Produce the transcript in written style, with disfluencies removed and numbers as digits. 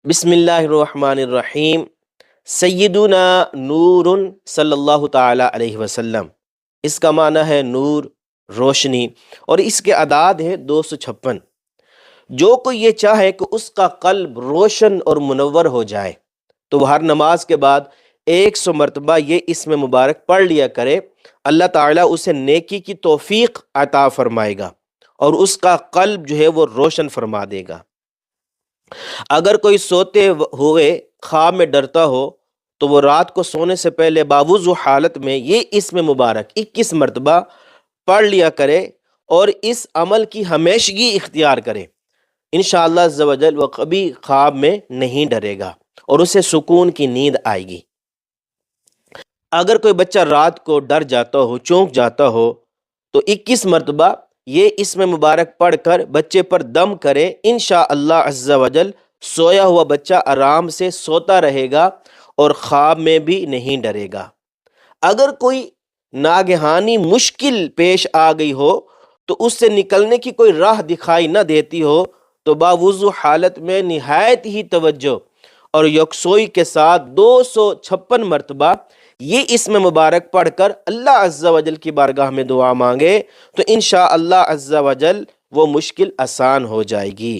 بسم اللہ الرحمن الرحیم۔ سیدنا نور صلی اللہ تعالی علیہ وسلم، اس کا معنی ہے نور، روشنی، اور اس کے اعداد ہے 256۔ جو کوئی یہ چاہے کہ اس کا قلب روشن اور منور ہو جائے تو وہ ہر نماز کے بعد 100 مرتبہ یہ اسم مبارک پڑھ لیا کرے، اللہ تعالیٰ اسے نیکی کی توفیق عطا فرمائے گا اور اس کا قلب جو ہے وہ روشن فرما دے گا۔ اگر کوئی سوتے ہوئے خواب میں ڈرتا ہو تو وہ رات کو سونے سے پہلے باوضو حالت میں یہ اسم مبارک 21 مرتبہ پڑھ لیا کرے اور اس عمل کی ہمیشگی اختیار کرے۔ انشاءاللہ عز و جل وہ کبھی خواب میں نہیں ڈرے گا اور اسے سکون کی نیند آئے گی۔ اگر کوئی بچہ رات کو ڈر جاتا ہو، چونک جاتا ہو تو 21 مرتبہ یہ اسم مبارک پڑھ کر بچے پر دم کرے، انشاءاللہ عز و جل سویا ہوا بچہ آرام سے سوتا رہے گا اور خواب میں بھی نہیں ڈرے گا۔ اگر کوئی ناگہانی مشکل پیش آ گئی ہو تو اس سے نکلنے کی کوئی راہ دکھائی نہ دیتی ہو تو باوضو حالت میں نہایت ہی توجہ اور یکسوئی کے ساتھ 256 مرتبہ یہ اسم مبارک پڑھ کر اللہ عز و جل کی بارگاہ میں دعا مانگے تو انشاءاللہ عز و جل وہ مشکل آسان ہو جائے گی۔